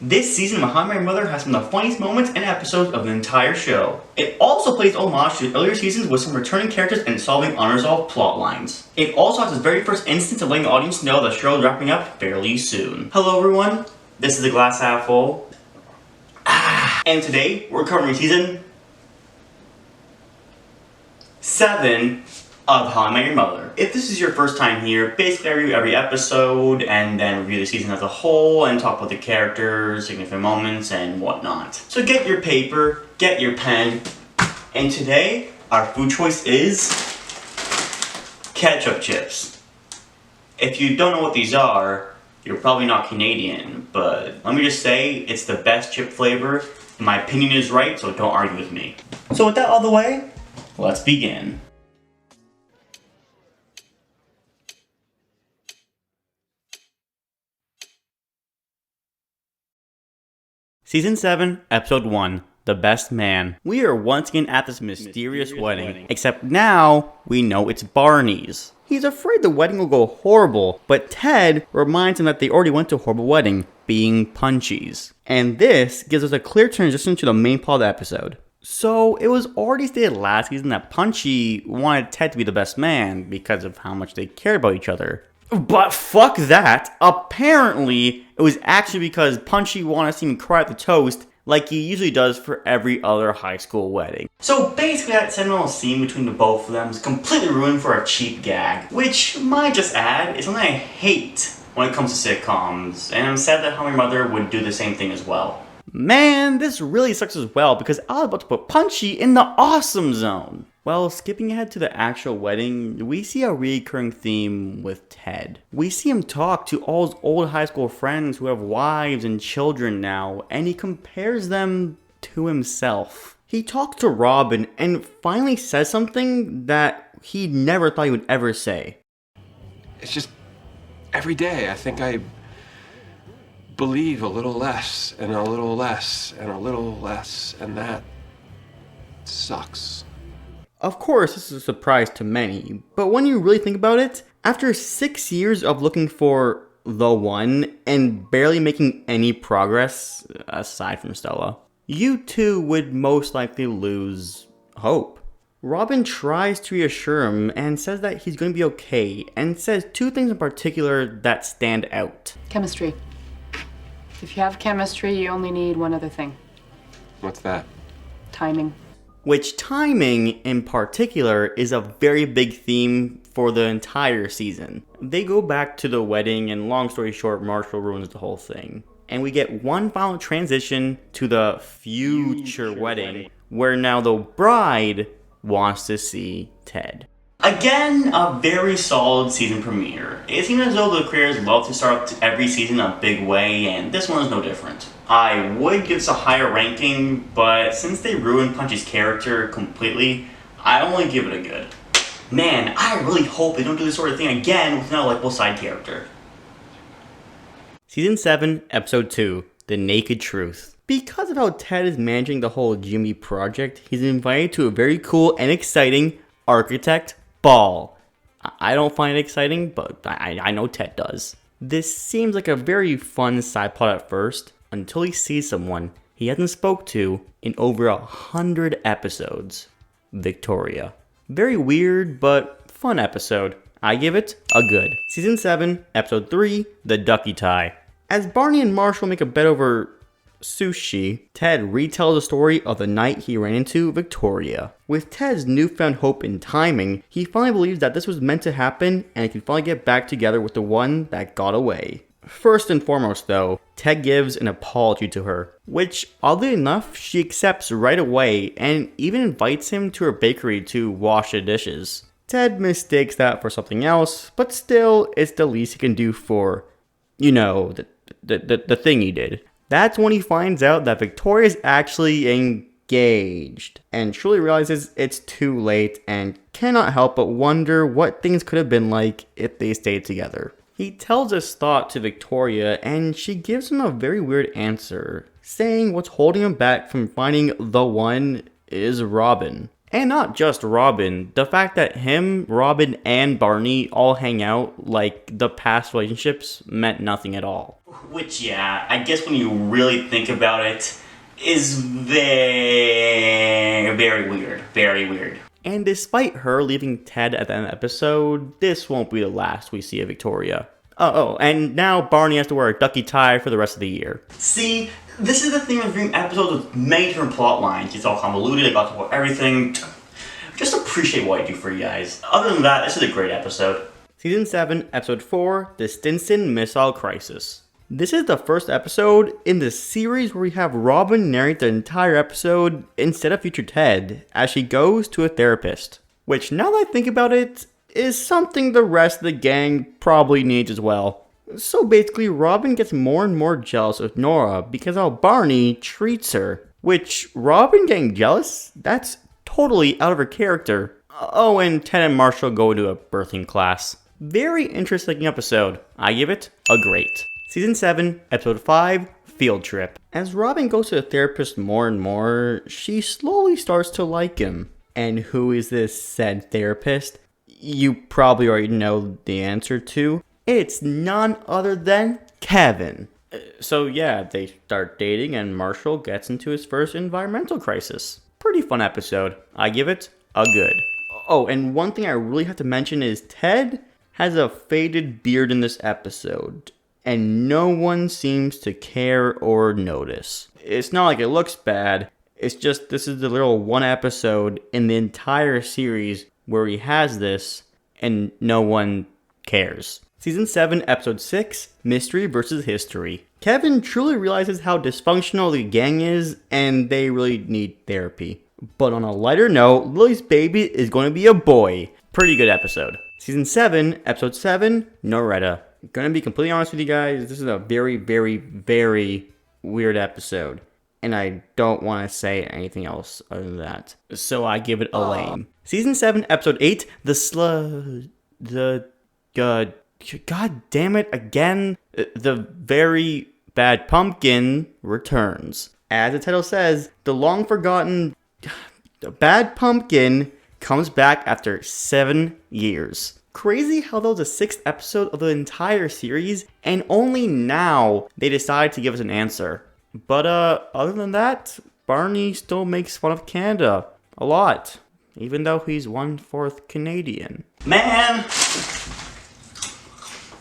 This season of How I Met Your Mother has some of the funniest moments and episodes of the entire show. It also plays homage to the earlier seasons with some returning characters and solving unresolved plot lines. It also has its very first instance of letting the audience know the show is wrapping up fairly soon. Hello everyone, this is the Glass Half Full. And today we're covering season 7 of How I Met Your Mother. If this is your first time here, basically I review every episode and then review the season as a whole and talk about the characters, significant moments, and whatnot. So get your paper, get your pen, and today our food choice is ketchup chips. If you don't know what these are, you're probably not Canadian, but let me just say it's the best chip flavor. My opinion is right, so don't argue with me. So with that out of the way, let's begin. Season 7, Episode 1, The Best Man. We are once again at this mysterious wedding, except now we know it's Barney's. He's afraid the wedding will go horrible, but Ted reminds him that they already went to a horrible wedding, being Punchy's. And this gives us a clear transition to the main plot of the episode. So, it was already stated last season that Punchy wanted Ted to be the best man because of how much they cared about each other. But fuck that. Apparently, it was actually because Punchy wanted to see him cry at the toast like he usually does for every other high school wedding. So basically that sentimental scene between the both of them is completely ruined for a cheap gag, which, might just add, is something I hate when it comes to sitcoms, and I'm sad that How I Met Your Mother would do the same thing as well. Man, this really sucks as well because I was about to put Punchy in the awesome zone. Well, skipping ahead to the actual wedding, we see a recurring theme with Ted. We see him talk to all his old high school friends who have wives and children now, and he compares them to himself. He talks to Robin and finally says something that he never thought he would ever say. It's just, every day I think I believe a little less, and a little less, and a little less, and that sucks. Of course, this is a surprise to many, but when you really think about it, after 6 years of looking for the one and barely making any progress, aside from Stella, you too would most likely lose hope. Robin tries to reassure him and says that he's going to be okay, and says two things in particular that stand out. Chemistry. If you have chemistry, you only need one other thing. What's that? Timing. Which timing, in particular, is a very big theme for the entire season. They go back to the wedding, and long story short, Marshall ruins the whole thing. And we get one final transition to the future wedding, where now the bride wants to see Ted. Again, a very solid season premiere. It seems as though the creators love to start every season a big way, and this one is no different. I would give this a higher ranking, but since they ruined Punchy's character completely, I only give it a good. Man, I really hope they don't do this sort of thing again with another likable side character. Season 7, Episode 2, The Naked Truth. Because of how Ted is managing the whole Jimmy project, he's invited to a very cool and exciting architect ball. I don't find it exciting, but I know Ted does. This seems like a very fun side plot at first, until he sees someone he hasn't spoke to in over 100 episodes. Victoria. Very weird, but fun episode. I give it a good. Season 7, Episode 3, The Ducky Tie. As Barney and Marshall make a bet over sushi, Ted retells the story of the night he ran into Victoria. With Ted's newfound hope in timing, he finally believes that this was meant to happen and he can finally get back together with the one that got away. First and foremost though, Ted gives an apology to her, which oddly enough she accepts right away and even invites him to her bakery to wash the dishes. Ted mistakes that for something else, but still it's the least he can do for, you know, the thing he did. That's when he finds out that Victoria is actually engaged and truly realizes it's too late and cannot help but wonder what things could have been like if they stayed together. He tells his thought to Victoria and she gives him a very weird answer, saying what's holding him back from finding the one is Robin. And not just Robin, the fact that him, Robin, and Barney all hang out like the past relationships meant nothing at all. Which, yeah, I guess when you really think about it, is very weird. Very weird. And despite her leaving Ted at the end of the episode, this won't be the last we see of Victoria. Oh, and now Barney has to wear a ducky tie for the rest of the year. See, this is the thing with doing episodes with many different plot lines. It's all convoluted, I got to put everything. Just appreciate what I do for you guys. Other than that, this is a great episode. Season 7, Episode 4, The Stinson Missile Crisis. This is the first episode in the series where we have Robin narrate the entire episode instead of future Ted, as she goes to a therapist. Which, now that I think about it, is something the rest of the gang probably needs as well. So basically, Robin gets more and more jealous of Nora because how Barney treats her. Which, Robin getting jealous? That's totally out of her character. Oh, and Ted and Marshall go into a birthing class. Very interesting episode. I give it a great. Season 7, Episode 5, Field Trip. As Robin goes to the therapist more and more, she slowly starts to like him. And who is this said therapist? You probably already know the answer to. It's none other than Kevin. So yeah, they start dating and Marshall gets into his first environmental crisis. Pretty fun episode. I give it a good. Oh, and one thing I really have to mention is Ted has a faded beard in this episode. And no one seems to care or notice. It's not like it looks bad. It's just this is the little one episode in the entire series where he has this and no one cares. Season 7, Episode 6, Mystery vs. History. Kevin truly realizes how dysfunctional the gang is and they really need therapy. But on a lighter note, Lily's baby is going to be a boy. Pretty good episode. Season 7, Episode 7, Noretta. Gonna be completely honest with you guys, this is a very, very, very weird episode. And I don't want to say anything else other than that. So I give it a lame. Season 7, Episode 8, The Slur... God damn it, again. The Very Bad Pumpkin returns. As the title says, the long-forgotten Bad Pumpkin comes back after 7 years. Crazy how that was the 6th episode of the entire series, and only now they decided to give us an answer. But other than that, Barney still makes fun of Canada a lot, even though he's 1/4 Canadian. Man,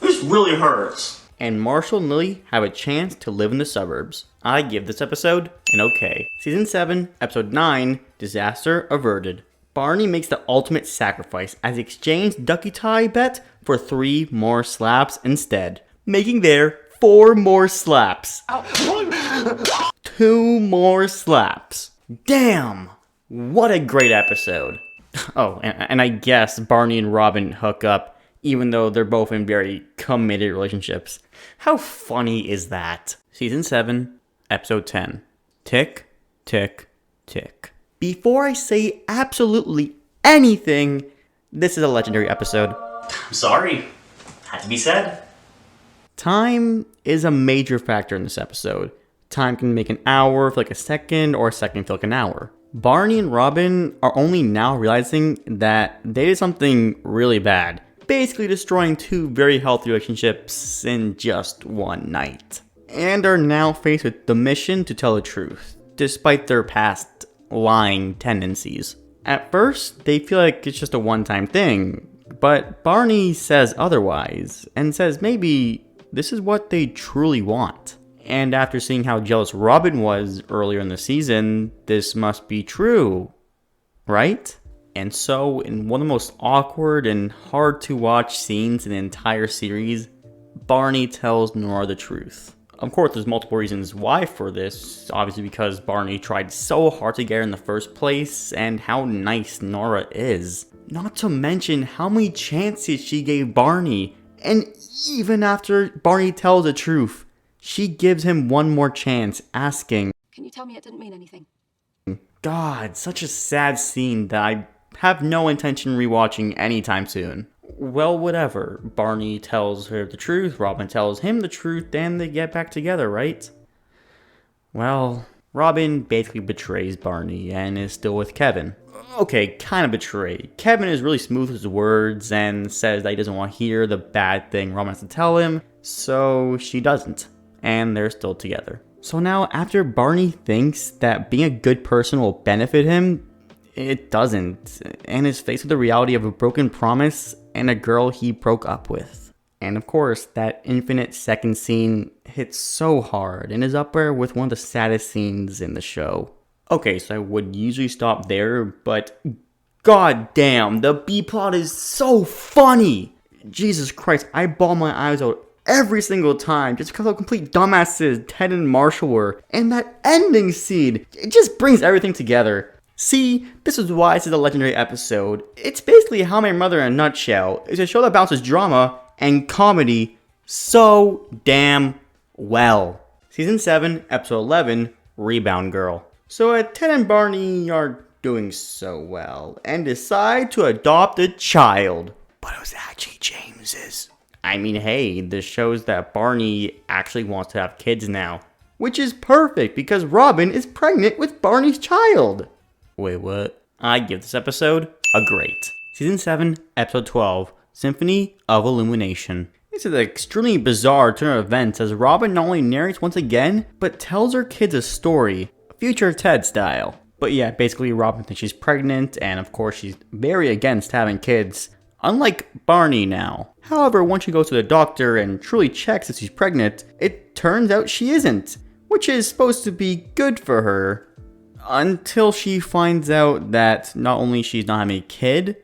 this really hurts. And Marshall and Lily have a chance to live in the suburbs. I give this episode an okay. Season 7, Episode 9, Disaster Averted. Barney makes the ultimate sacrifice as he exchanged ducky tie bet for 3 more slaps instead, making there 4 more slaps. 2 more slaps. Damn! What a great episode. Oh, and I guess Barney and Robin hook up, even though they're both in very committed relationships. How funny is that? Season 7, Episode 10. Tick, tick, tick. Before I say absolutely anything, this is a legendary episode. I'm sorry. Had to be said. Time is a major factor in this episode. Time can make an hour feel like a second, or a second feel like an hour. Barney and Robin are only now realizing that they did something really bad. Basically destroying 2 very healthy relationships in just one night. And are now faced with the mission to tell the truth, despite their past lying tendencies. At first, they feel like it's just a one-time thing, but Barney says otherwise, and says maybe this is what they truly want. And after seeing how jealous Robin was earlier in the season, this must be true, right? And so, in one of the most awkward and hard to watch scenes in the entire series, Barney tells Nora the truth. Of course, there's multiple reasons why for this. Obviously because Barney tried so hard to get her in the first place, and how nice Nora is. Not to mention how many chances she gave Barney. And even after Barney tells the truth, she gives him one more chance, asking, "Can you tell me it didn't mean anything?" God, such a sad scene that I have no intention rewatching anytime soon. Well, whatever. Barney tells her the truth, Robin tells him the truth, and they get back together, right? Well, Robin basically betrays Barney and is still with Kevin. Okay, kind of betrayed. Kevin is really smooth with his words and says that he doesn't want to hear the bad thing Robin has to tell him, so she doesn't. And they're still together. So now, after Barney thinks that being a good person will benefit him, it doesn't, and is faced with the reality of a broken promise and a girl he broke up with. And of course, that infinite second scene hits so hard and is up there with one of the saddest scenes in the show. Okay, so I would usually stop there, but god damn, the B-plot is so funny! Jesus Christ, I bawl my eyes out every single time just because how complete dumbasses Ted and Marshall were. And that ending scene, it just brings everything together. See, this is why this is a legendary episode. It's basically How I Met Your Mother in a nutshell. It's a show that balances drama and comedy so damn well. Season 7, Episode 11, Rebound Girl. So Ted and Barney are doing so well and decide to adopt a child. But it was actually James's. I mean, hey, this shows that Barney actually wants to have kids now. Which is perfect because Robin is pregnant with Barney's child. Wait, what? I give this episode a great. Season 7, Episode 12, Symphony of Illumination. This is an extremely bizarre turn of events as Robin not only narrates once again, but tells her kids a story, future Ted style. But yeah, basically Robin thinks she's pregnant, and of course she's very against having kids, unlike Barney now. However, once she goes to the doctor and truly checks if she's pregnant, it turns out she isn't, which is supposed to be good for her. Until she finds out that not only she's not having a kid,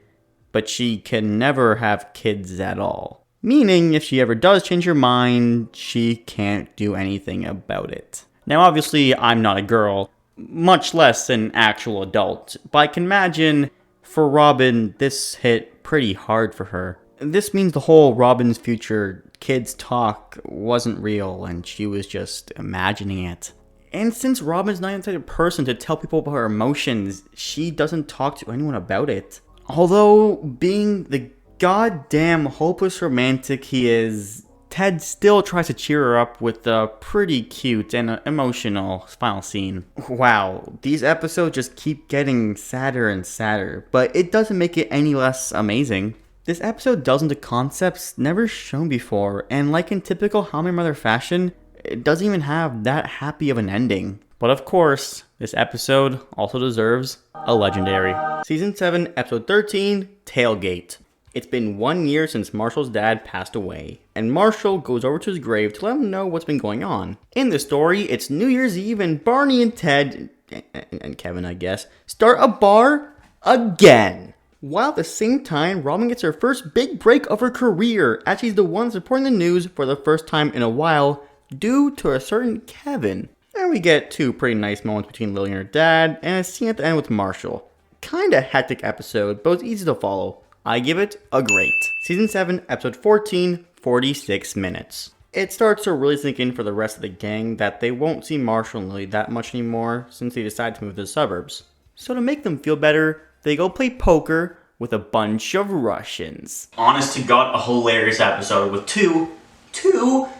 but she can never have kids at all. Meaning, if she ever does change her mind, she can't do anything about it. Now obviously, I'm not a girl, much less an actual adult, but I can imagine for Robin, this hit pretty hard for her. This means the whole Robin's future kids talk wasn't real and she was just imagining it. And since Robin's not the type of person to tell people about her emotions, she doesn't talk to anyone about it. Although, being the goddamn hopeless romantic he is, Ted still tries to cheer her up with a pretty cute and emotional final scene. Wow, these episodes just keep getting sadder and sadder, but it doesn't make it any less amazing. This episode delves into concepts never shown before, and like in typical How I Met Your Mother fashion, it doesn't even have that happy of an ending. But of course, this episode also deserves a legendary. Season 7, Episode 13, Tailgate. It's been 1 year since Marshall's dad passed away, and Marshall goes over to his grave to let him know what's been going on. In the story, it's New Year's Eve and Barney and Ted, and Kevin I guess, start a bar again. While at the same time, Robin gets her first big break of her career as she's the one supporting the news for the first time in a while, due to a certain Kevin. And we get two pretty nice moments between Lily and her dad, and a scene at the end with Marshall. Kinda hectic episode, but it's easy to follow. I give it a great. Season 7, Episode 14, 46 minutes. It starts to really sink in for the rest of the gang that they won't see Marshall and Lily that much anymore since they decide to move to the suburbs. So to make them feel better, they go play poker with a bunch of Russians. Honest to God, a hilarious episode with two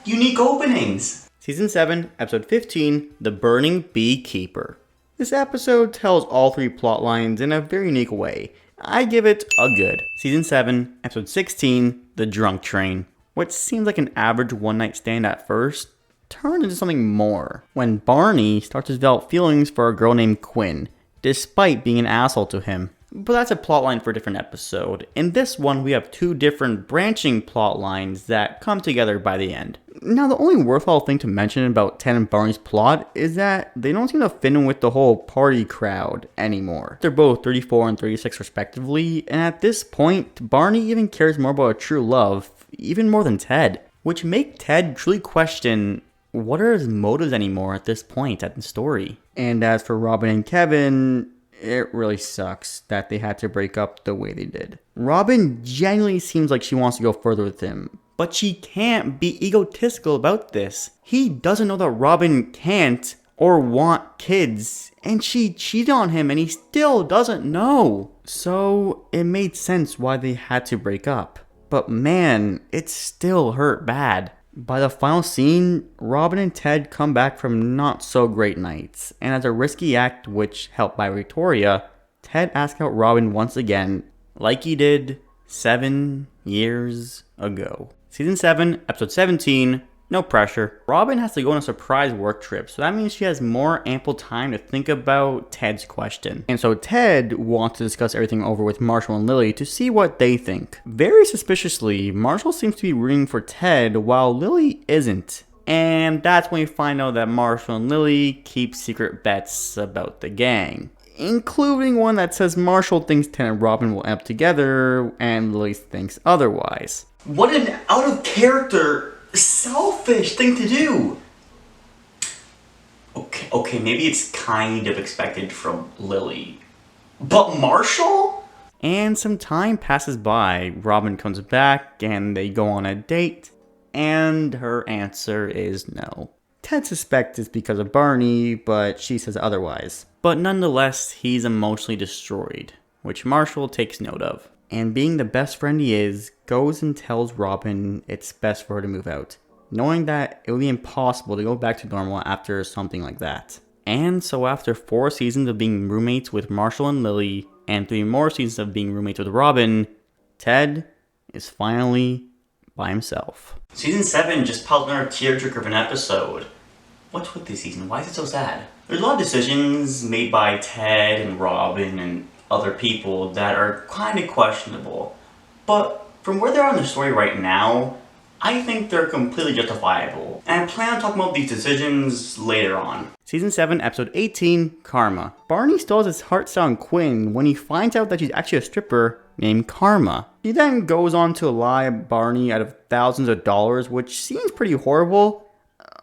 unique openings. Season 7, Episode 15, The Burning Beekeeper. This episode tells all three plot lines in a very unique way. I give it a good. Season 7, Episode 16, The Drunk Train. What seems like an average one-night stand at first turns into something more when Barney starts to develop feelings for a girl named Quinn, despite being an asshole to him. But that's a plotline for a different episode. In this one, we have two different branching plot lines that come together by the end. Now, the only worthwhile thing to mention about Ted and Barney's plot is that they don't seem to fit in with the whole party crowd anymore. They're both 34 and 36 respectively, and at this point, Barney even cares more about a true love, even more than Ted, which make Ted truly question what are his motives anymore at this point at the story. And as for Robin and Kevin, it really sucks that they had to break up the way they did. Robin genuinely seems like she wants to go further with him, but she can't be egotistical about this. He doesn't know that Robin can't or want kids, and she cheated on him and he still doesn't know. So it made sense why they had to break up. But man, it still hurt bad. By the final scene, Robin and Ted come back from not so great nights, and as a risky act which helped by Victoria, Ted asks out Robin once again, like he did 7 years ago. Season 7, episode 17, no pressure. Robin has to go on a surprise work trip, so that means she has more ample time to think about Ted's question. And so Ted wants to discuss everything over with Marshall and Lily to see what they think. Very suspiciously, Marshall seems to be rooting for Ted while Lily isn't. And that's when we find out that Marshall and Lily keep secret bets about the gang, including one that says Marshall thinks Ted and Robin will end up together and Lily thinks otherwise. What an out of character, selfish thing to do. Okay, maybe it's kind of expected from Lily. But Marshall? And some time passes by. Robin comes back and they go on a date. And her answer is no. Ted suspects it's because of Barney, but she says otherwise. But nonetheless, he's emotionally destroyed, which Marshall takes note of. And being the best friend he is, goes and tells Robin it's best for her to move out, knowing that it would be impossible to go back to normal after something like that. And so after 4 seasons of being roommates with Marshall and Lily, and 3 more seasons of being roommates with Robin, Ted is finally by himself. Season 7 just piled another tearjerker of an episode. What's with this season? Why is it so sad? There's a lot of decisions made by Ted and Robin and other people that are kind of questionable. But from where they are in the story right now, I think they're completely justifiable. And I plan on talking about these decisions later on. Season 7, episode 18, Karma. Barney stalls his heart set on Quinn when he finds out that she's actually a stripper named Karma. He then goes on to lie Barney out of thousands of dollars, which seems pretty horrible,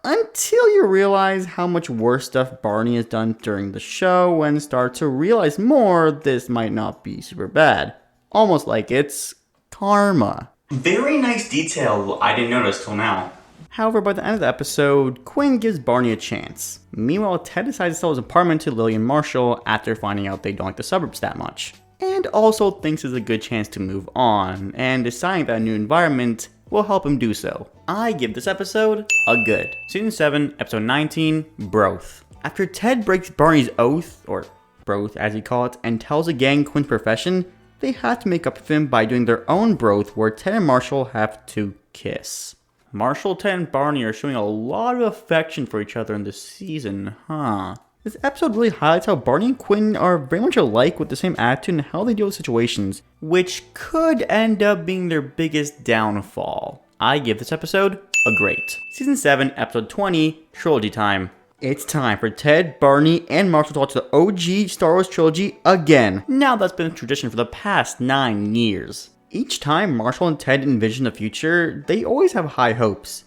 until you realize how much worse stuff Barney has done during the show and start to realize more this might not be super bad. Almost like it's karma. Very nice detail I didn't notice till now. However, by the end of the episode, Quinn gives Barney a chance. Meanwhile, Ted decides to sell his apartment to Lily and Marshall after finding out they don't like the suburbs that much. And also thinks it's a good chance to move on, and deciding that a new environment will help him do so. I give this episode a good. Season 7, episode 19, Broth. After Ted breaks Barney's oath, or Broth as he calls it, and tells the gang Quinn's profession, they have to make up for him by doing their own broth where Ted and Marshall have to kiss. Marshall, Ted, and Barney are showing a lot of affection for each other in this season, huh? This episode really highlights how Barney and Quinn are very much alike with the same attitude and how they deal with situations, which could end up being their biggest downfall. I give this episode a great. Season 7, episode 20, Trilogy time. It's time for Ted, Barney, and Marshall to watch the OG Star Wars trilogy again. Now that's been a tradition for the past 9 years. Each time Marshall and Ted envision the future, they always have high hopes,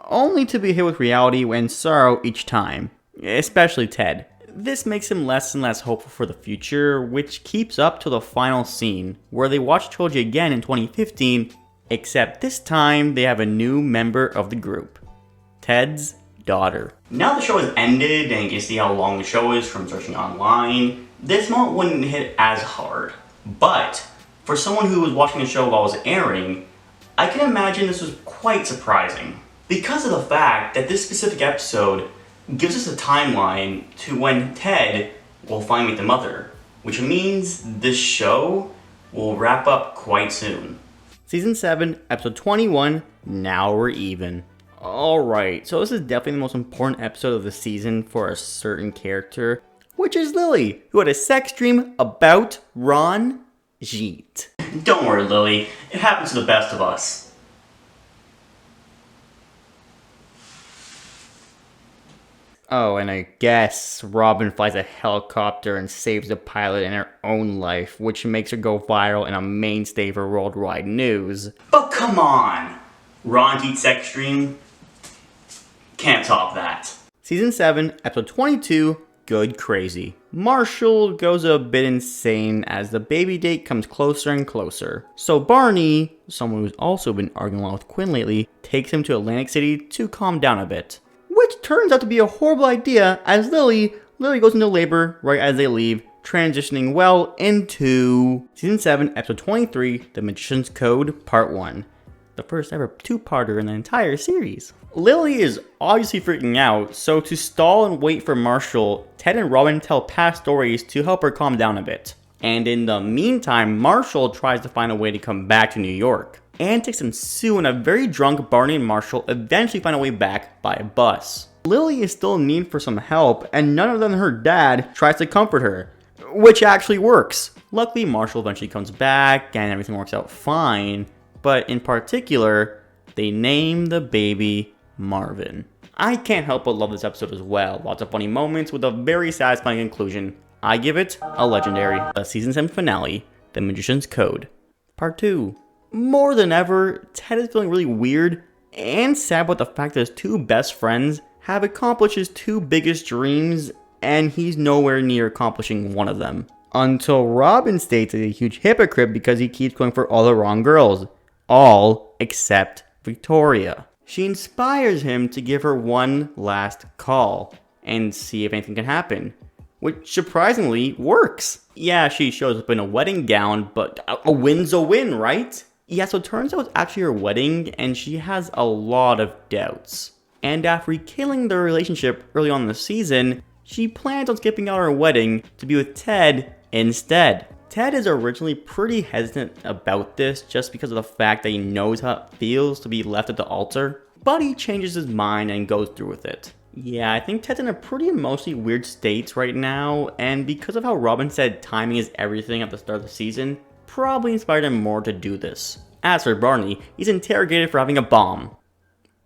only to be hit with reality and sorrow each time. Especially Ted. This makes him less and less hopeful for the future, which keeps up to the final scene, where they watch Trilogy again in 2015, except this time they have a new member of the group. Ted's daughter. Now the show has ended and you can see how long the show is from searching online, this moment wouldn't hit as hard. But for someone who was watching the show while it was airing, I can imagine this was quite surprising. Because of the fact that this specific episode gives us a timeline to when Ted will finally meet the mother, which means this show will wrap up quite soon. Season 7, episode 21, Now We're Even. Alright, so this is definitely the most important episode of the season for a certain character, which is Lily, who had a sex dream about Ron Jeet. Don't worry, Lily, it happens to the best of us. Oh, and I guess Robin flies a helicopter and saves the pilot in her own life, which makes her go viral and a mainstay for worldwide news. But come on! Ron Jeet's sex dream? Can't top that. Season 7, episode 22, Good Crazy. Marshall goes a bit insane as the baby date comes closer and closer. So Barney, someone who's also been arguing along with Quinn lately, takes him to Atlantic City to calm down a bit. Which turns out to be a horrible idea as Lily goes into labor right as they leave, transitioning well into Season 7, episode 23, The Magician's Code, Part 1. The the first ever two-parter in the entire series. Lily is obviously freaking out, so to stall and wait for Marshall, Ted and Robin tell past stories to help her calm down a bit. And in the meantime, Marshall tries to find a way to come back to New York. Antics ensue and a very drunk Barney and Marshall eventually find a way back by a bus. Lily is still in need for some help, and none other than her dad tries to comfort her, which actually works. Luckily, Marshall eventually comes back and everything works out fine, but in particular, they name the baby Marvin. I can't help but love this episode as well. Lots of funny moments with a very satisfying conclusion. I give it a legendary, a season 7 finale, The Magician's Code. Part 2. More than ever, Ted is feeling really weird and sad about the fact that his two best friends have accomplished his two biggest dreams, and he's nowhere near accomplishing one of them. Until Robin states he's a huge hypocrite because he keeps going for all the wrong girls. All except Victoria. She inspires him to give her one last call and see if anything can happen, which surprisingly works. Yeah, she shows up in a wedding gown, but a win's a win, right? Yeah, so it turns out it's actually her wedding, and she has a lot of doubts. And after rekindling their relationship early on in the season, she plans on skipping out her wedding to be with Ted instead. Ted is originally pretty hesitant about this just because of the fact that he knows how it feels to be left at the altar, but he changes his mind and goes through with it. Yeah, I think Ted's in a pretty emotionally weird state right now, and because of how Robin said timing is everything at the start of the season, probably inspired him more to do this. As for Barney, he's interrogated for having a bomb.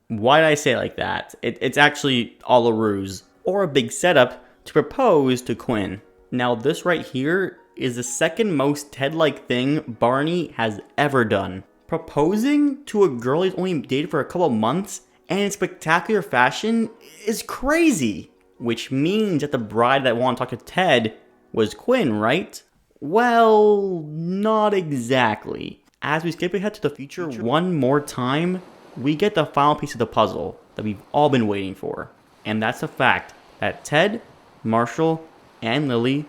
Why did I say it like that? It's actually all a ruse, or a big setup to propose to Quinn. Now this right here is the second most Ted-like thing Barney has ever done. Proposing to a girl he's only dated for a couple months and in spectacular fashion is crazy. Which means that the bride that wanted to talk to Ted was Quinn, right? Well, not exactly. As we skip ahead to the future one more time, we get the final piece of the puzzle that we've all been waiting for. And that's the fact that Ted, Marshall, and Lily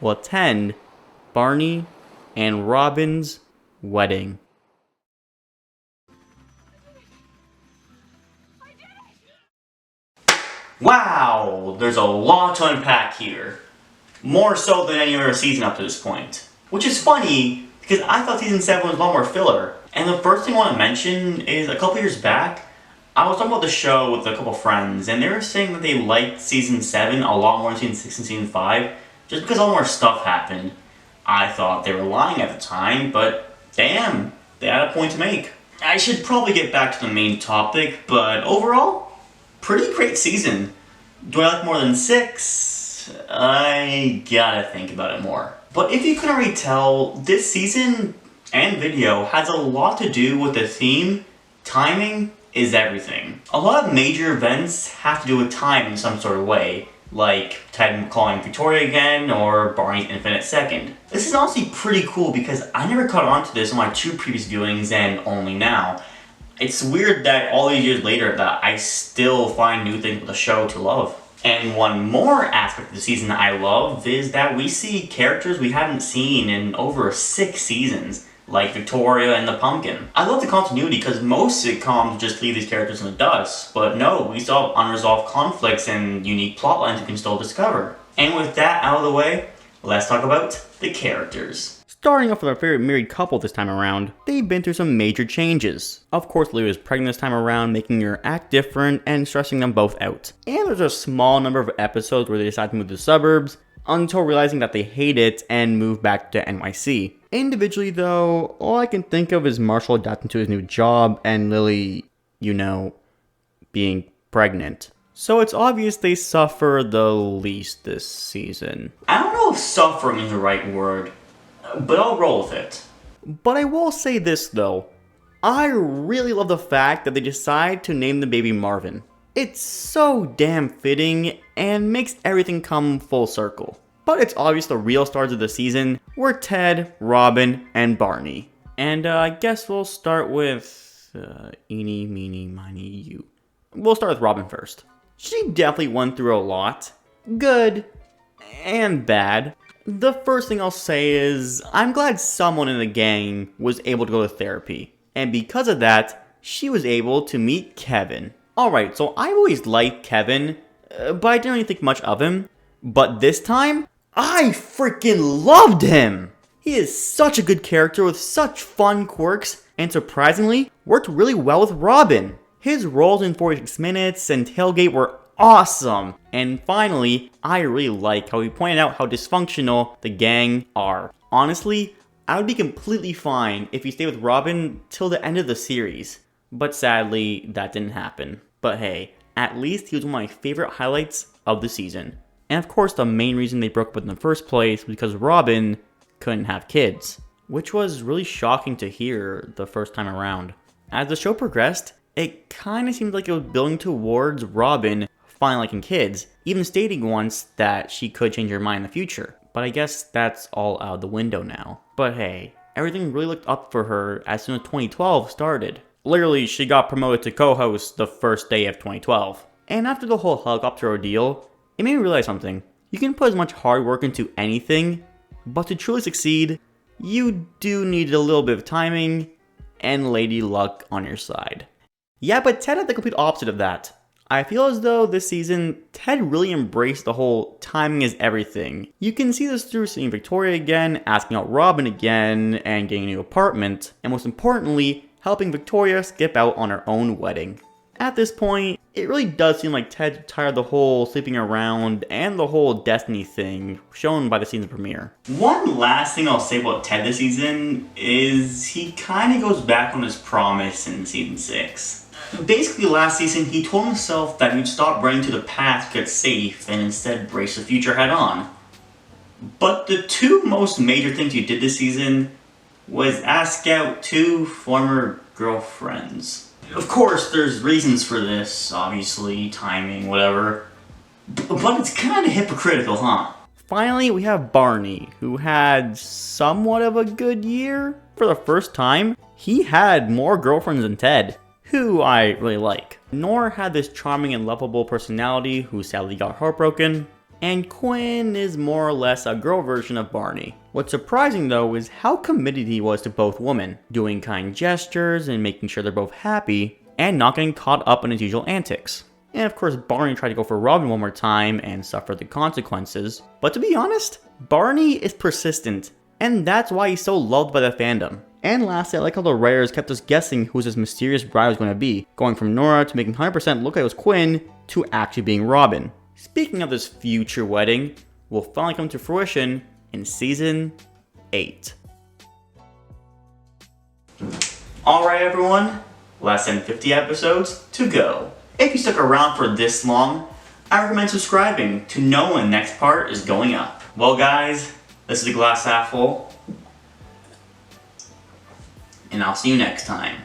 will attend Barney and Robin's wedding. Wow, there's a lot to unpack here. More so than any other season up to this point. Which is funny, because I thought season 7 was a lot more filler. And the first thing I want to mention is a couple years back, I was talking about the show with a couple friends, and they were saying that they liked season 7 a lot more than season 6 and season 5, just because a lot more stuff happened. I thought they were lying at the time, but damn, they had a point to make. I should probably get back to the main topic, but overall, pretty great season. Do I like more than 6? I gotta think about it more. But if you couldn't already tell, this season and video has a lot to do with the theme. Timing is everything. A lot of major events have to do with time in some sort of way, like Ted calling Victoria again or Barney's infinite second. This is honestly pretty cool because I never caught on to this on my 2 previous viewings and only now. It's weird that all these years later that I still find new things with the show to love. And one more aspect of the season that I love is that we see characters we haven't seen in over 6 seasons, like Victoria and the Pumpkin. I love the continuity because most sitcoms just leave these characters in the dust, but no, we still have unresolved conflicts and unique plotlines we can still discover. And with that out of the way, let's talk about the characters. Starting off with our favorite married couple this time around, they've been through some major changes. Of course, Lily is pregnant this time around, making her act different and stressing them both out. And there's a small number of episodes where they decide to move to the suburbs, until realizing that they hate it and move back to NYC. Individually though, all I can think of is Marshall adapting to his new job and Lily, you know, being pregnant. So it's obvious they suffer the least this season. I don't know if suffering is the right word, but I'll roll with it. But I will say this though, I really love the fact that they decide to name the baby Marvin. It's so damn fitting and makes everything come full circle. But it's obvious the real stars of the season were Ted, Robin, and Barney. And I guess we'll start with eeny, meeny, miny, you. We'll start with Robin first. She definitely went through a lot. Good and bad. The first thing I'll say is, I'm glad someone in the gang was able to go to therapy. And because of that, she was able to meet Kevin. Alright, so I always liked Kevin, but I didn't really think much of him. But this time, I freaking loved him! He is such a good character with such fun quirks, and surprisingly, worked really well with Robin. His roles in 46 Minutes and Tailgate were awesome. And finally, I really like how he pointed out how dysfunctional the gang are. Honestly, I would be completely fine if he stayed with Robin till the end of the series. But sadly, that didn't happen. But hey, at least he was one of my favorite highlights of the season. And of course, the main reason they broke up in the first place was because Robin couldn't have kids, which was really shocking to hear the first time around. As the show progressed, it kinda seemed like it was building towards Robin finally liking kids, even stating once that she could change her mind in the future. But I guess that's all out the window now. But hey, everything really looked up for her as soon as 2012 started. Literally, she got promoted to co-host the first day of 2012. And after the whole helicopter ordeal, it made me realize something. You can put as much hard work into anything, but to truly succeed, you do need a little bit of timing and lady luck on your side. Yeah, but Ted had the complete opposite of that. I feel as though this season, Ted really embraced the whole timing is everything. You can see this through seeing Victoria again, asking out Robin again, and getting a new apartment, and most importantly, helping Victoria skip out on her own wedding. At this point, it really does seem like Ted's tired of the whole sleeping around and the whole destiny thing shown by the season premiere. One last thing I'll say about Ted this season is he kind of goes back on his promise in season 6. Basically, last season, he told himself that he'd stop running to the past to get safe and instead brace the future head on. But the two most major things he did this season was ask out 2 former girlfriends. Of course, there's reasons for this, obviously, timing, whatever. But it's kind of hypocritical, huh? Finally, we have Barney, who had somewhat of a good year. For the first time, he had more girlfriends than Ted, who I really like. Nora had this charming and lovable personality who sadly got heartbroken, and Quinn is more or less a girl version of Barney. What's surprising though is how committed he was to both women, doing kind gestures and making sure they're both happy, and not getting caught up in his usual antics. And of course, Barney tried to go for Robin one more time and suffered the consequences, but to be honest, Barney is persistent, and that's why he's so loved by the fandom. And lastly, I like how the writers kept us guessing who this mysterious bride was going to be, going from Nora to making 100% look like it was Quinn to actually being Robin. Speaking of this future wedding, will finally come to fruition in season 8. Alright everyone, less than 50 episodes to go. If you stuck around for this long, I recommend subscribing to know when the next part is going up. Well guys, this is the glass half full, and I'll see you next time.